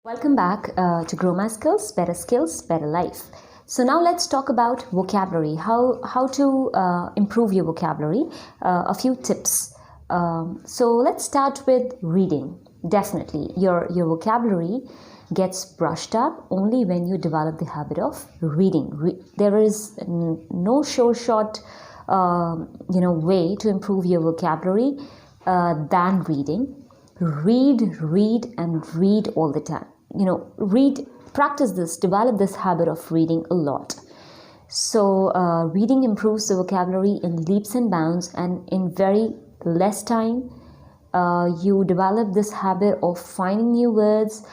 Welcome back to GrowMySkills, Better Life. So now let's talk about vocabulary, how to improve your vocabulary, a few tips. So let's start with reading. Definitely, your vocabulary gets brushed up only when you develop the habit of reading. There is no short way to improve your vocabulary than reading. Read and read all the time. Practice this, develop this habit of reading a lot. So reading improves the vocabulary in leaps and bounds, and in very less time you develop this habit of finding new words,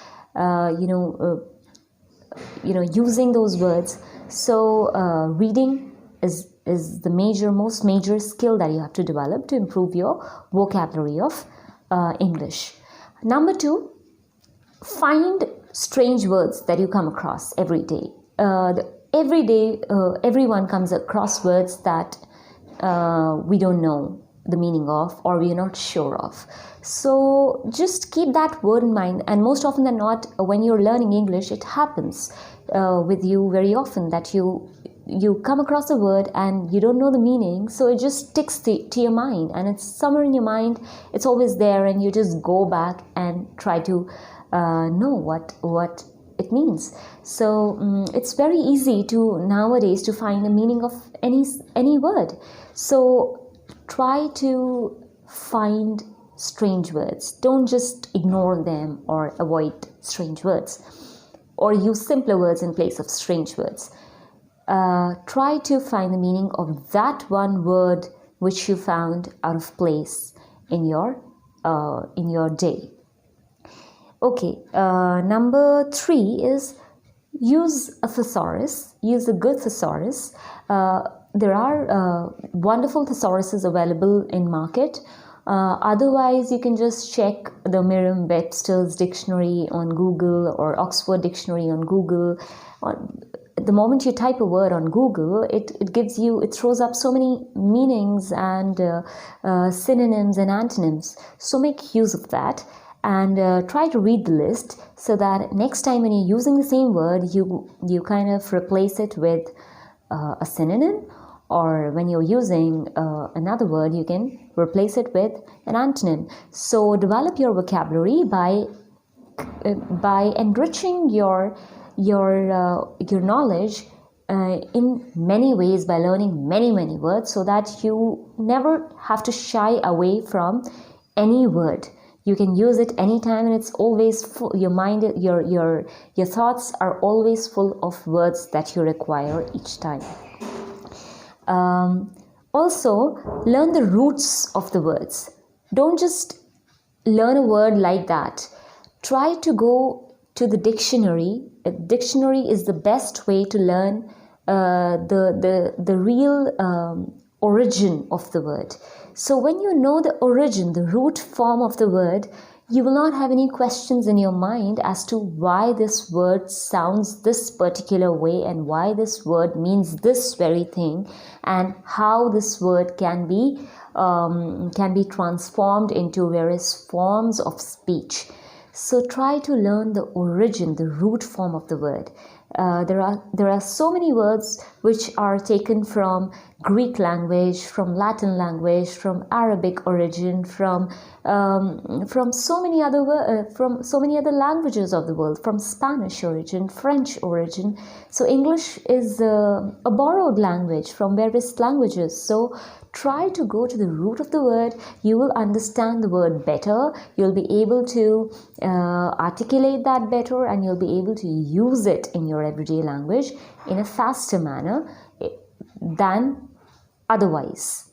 using those words. So reading is the most major skill that you have to develop to improve your vocabulary of English. Number 2, find strange words that you come across every day. Every day, everyone comes across words that we don't know the meaning of, or we are not sure of. So just keep that word in mind, and most often than not, when you're learning English, it happens with you very often that you come across a word and you don't know the meaning, so it just sticks to your mind, and it's somewhere in your mind, it's always there, and you just go back and try to know what it means. So it's very easy nowadays to find the meaning of any word. So try to find strange words. Don't just ignore them or avoid strange words, or use simpler words in place of strange words. Try to find the meaning of that one word which you found out of place in your day. Okay, number 3 is use a thesaurus. Use a good thesaurus. There are wonderful thesauruses available in market. Otherwise, you can just check the Merriam-Webster's dictionary on Google or Oxford dictionary on Google. The moment you type a word on Google, it throws up so many meanings and synonyms and antonyms. So make use of that, and try to read the list, so that next time when you're using the same word, you kind of replace it with a synonym, or when you're using another word, you can replace it with an antonym. So develop your vocabulary by enriching your knowledge in many ways, by learning many words, so that you never have to shy away from any word. You can use it anytime, and it's always full. Your mind, your thoughts are always full of words that you require each time. Also, learn the roots of the words. Don't just learn a word like that. Try to go to the dictionary. A dictionary is the best way to learn the real origin of the word. So when you know the origin, the root form of the word, you will not have any questions in your mind as to why this word sounds this particular way, and why this word means this very thing, and how this word can be transformed into various forms of speech. So try to learn the origin, the root form of the word. There are so many words which are taken from Greek language, from Latin language, from Arabic origin, from so many other languages of the world, from Spanish origin, French origin. So English is a borrowed language from various languages. So try to go to the root of the word. You will understand the word better. You'll be able to articulate that better, and you'll be able to use it in your everyday language in a faster manner than otherwise.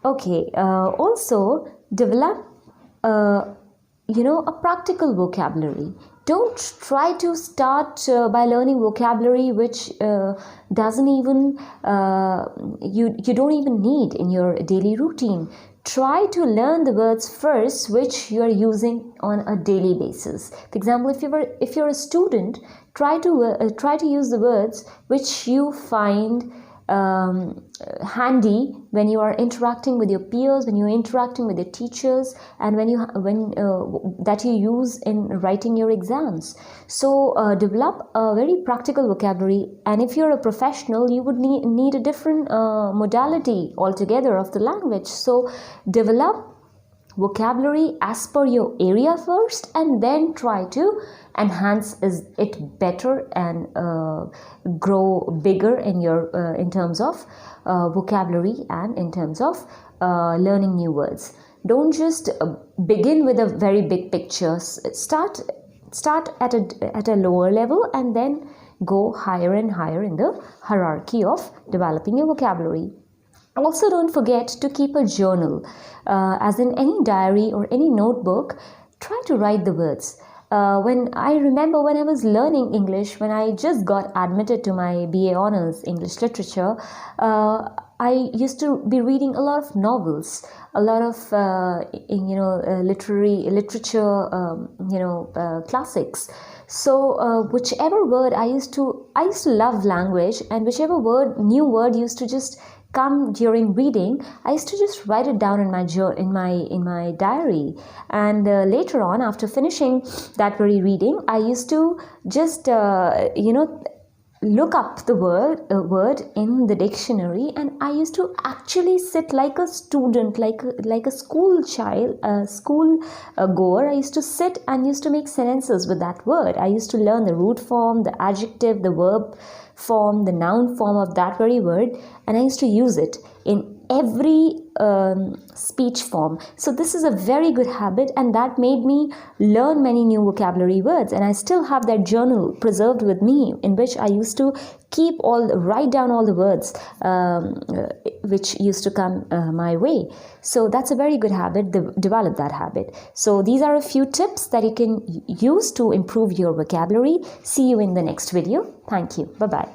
Okay, also develop a practical vocabulary. Don't try to start by learning vocabulary which doesn't even you don't even need in your daily routine. Try to learn the words first which you are using on a daily basis. For example, if you're a student, try to use the words which you find handy when you are interacting with your peers, when you're interacting with your teachers, and that you use in writing your exams. So develop a very practical vocabulary, and if you're a professional, you would need a different modality altogether of the language. So develop vocabulary as per your area first, and then try to enhance it better and grow bigger in terms of vocabulary and in terms of learning new words. Don't just begin with a very big picture. Start at a lower level and then go higher and higher in the hierarchy of developing your vocabulary. Also, don't forget to keep a journal. As in any diary or any notebook, try to write the words. I remember when I was learning English, when I just got admitted to my BA Honours English Literature, I used to be reading a lot of novels, a lot of literature, classics. So whichever word I used to love language, and whichever new word used to just come during reading, I used to just write it down in my diary, and later on, after finishing that very reading, I used to just look up the word in the dictionary, and I used to actually sit like a student, like a school child, a school goer. I used to sit and used to make sentences with that word. I used to learn the root form, the adjective, the verb form, the noun form of that very word, and I used to use it in every speech form. So this is a very good habit, and that made me learn many new vocabulary words, and I still have that journal preserved with me, in which I used to write down all the words which used to come my way. So that's a very good habit. Develop that habit. So these are a few tips that you can use to improve your vocabulary. See you in the next video. Thank you. Bye-bye.